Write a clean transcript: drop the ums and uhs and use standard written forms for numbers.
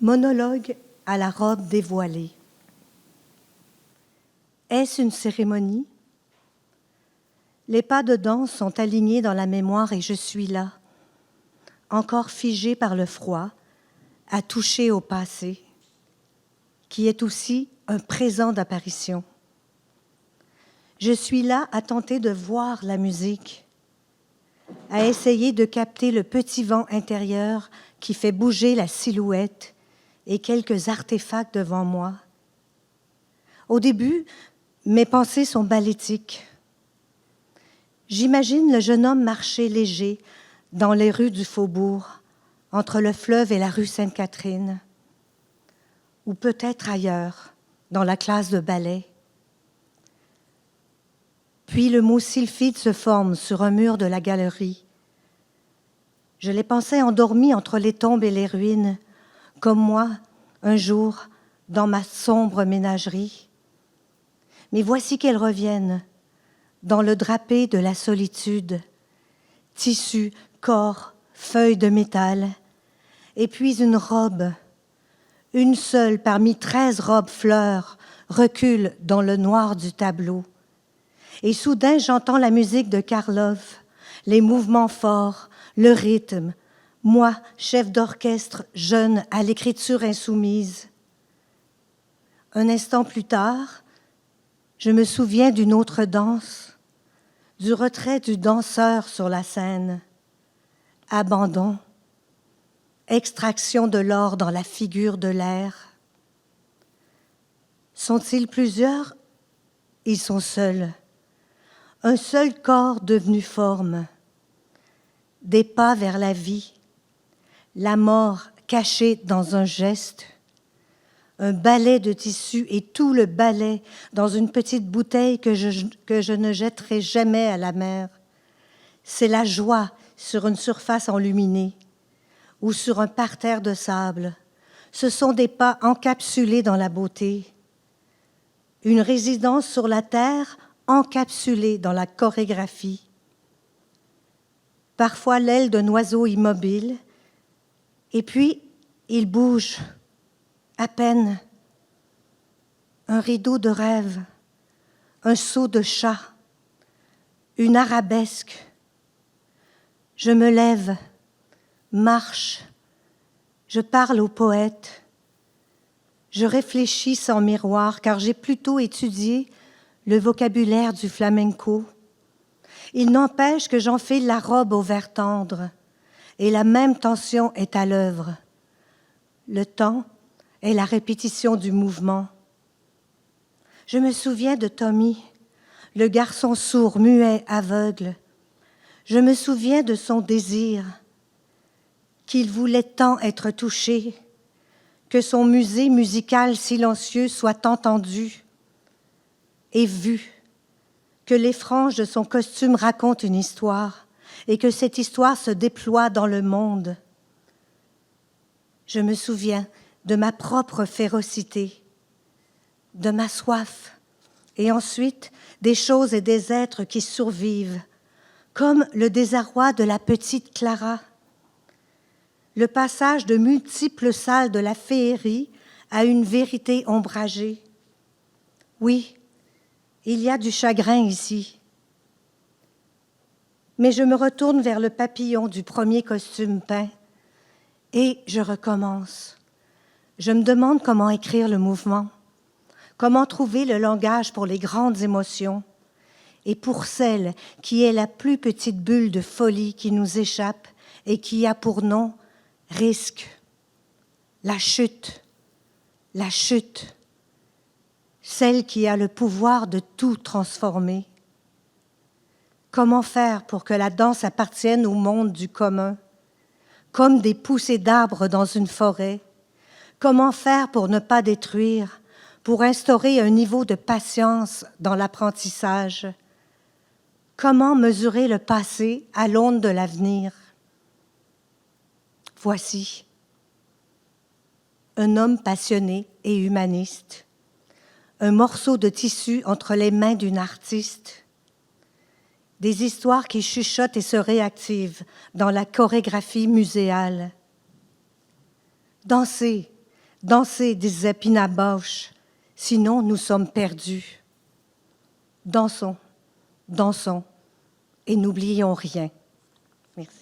Monologue à la robe dévoilée. Est-ce une cérémonie? Les pas de danse sont alignés dans la mémoire et je suis là, encore figée par le froid, à toucher au passé, qui est aussi un présent d'apparition. Je suis là à tenter de voir la musique, à essayer de capter le petit vent intérieur qui fait bouger la silhouette et quelques artefacts devant moi. Au début, mes pensées sont balétiques. J'imagine le jeune homme marcher léger dans les rues du faubourg, entre le fleuve et la rue Sainte-Catherine, ou peut-être ailleurs, dans la classe de ballet. Puis le mot sylphide se forme sur un mur de la galerie. Je les pensais endormis entre les tombes et les ruines, comme moi, un jour, dans ma sombre ménagerie. Mais voici qu'elles reviennent, dans le drapé de la solitude, tissu, corps, feuilles de métal, et puis une robe, une seule parmi 13 robes fleurs, recule dans le noir du tableau. Et soudain, j'entends la musique de Karloff, les mouvements forts, le rythme, moi, chef d'orchestre, jeune, à l'écriture insoumise. Un instant plus tard, je me souviens d'une autre danse, du retrait du danseur sur la scène. Abandon, extraction de l'or dans la figure de l'air. Sont-ils plusieurs? Ils sont seuls. Un seul corps devenu forme. Des pas vers la vie. La mort cachée dans un geste. Un balai de tissu et tout le balai dans une petite bouteille que je ne jetterai jamais à la mer. C'est la joie sur une surface enluminée ou sur un parterre de sable. Ce sont des pas encapsulés dans la beauté. Une résidence sur la terre encapsulée dans la chorégraphie. Parfois l'aile d'un oiseau immobile, et puis il bouge, à peine. Un rideau de rêve, un seau de chat, une arabesque. Je me lève, marche, je parle au poète. Je réfléchis sans miroir, car j'ai plutôt étudié le vocabulaire du flamenco. Il n'empêche que j'enfile la robe au vert tendre, et la même tension est à l'œuvre. Le temps est la répétition du mouvement. Je me souviens de Tommy, le garçon sourd, muet, aveugle. Je me souviens de son désir, qu'il voulait tant être touché, que son musée musical silencieux soit entendu et vu, que les franges de son costume racontent une histoire et que cette histoire se déploie dans le monde. Je me souviens de ma propre férocité, de ma soif, et ensuite des choses et des êtres qui survivent, comme le désarroi de la petite Clara, le passage de multiples salles de la féerie à une vérité ombragée. Oui, il y a du chagrin ici. Mais je me retourne vers le papillon du premier costume peint et je recommence. Je me demande comment écrire le mouvement, comment trouver le langage pour les grandes émotions et pour celle qui est la plus petite bulle de folie qui nous échappe et qui a pour nom risque, la chute, celle qui a le pouvoir de tout transformer. Comment faire pour que la danse appartienne au monde du commun, comme des poussées d'arbres dans une forêt? Comment faire pour ne pas détruire, pour instaurer un niveau de patience dans l'apprentissage? Comment mesurer le passé à l'aune de l'avenir? Voici un homme passionné et humaniste, un morceau de tissu entre les mains d'une artiste, des histoires qui chuchotent et se réactivent dans la chorégraphie muséale. Danser, Dansez, disait Pina Bausch, sinon nous sommes perdus. Dansons, dansons, et n'oublions rien. Merci.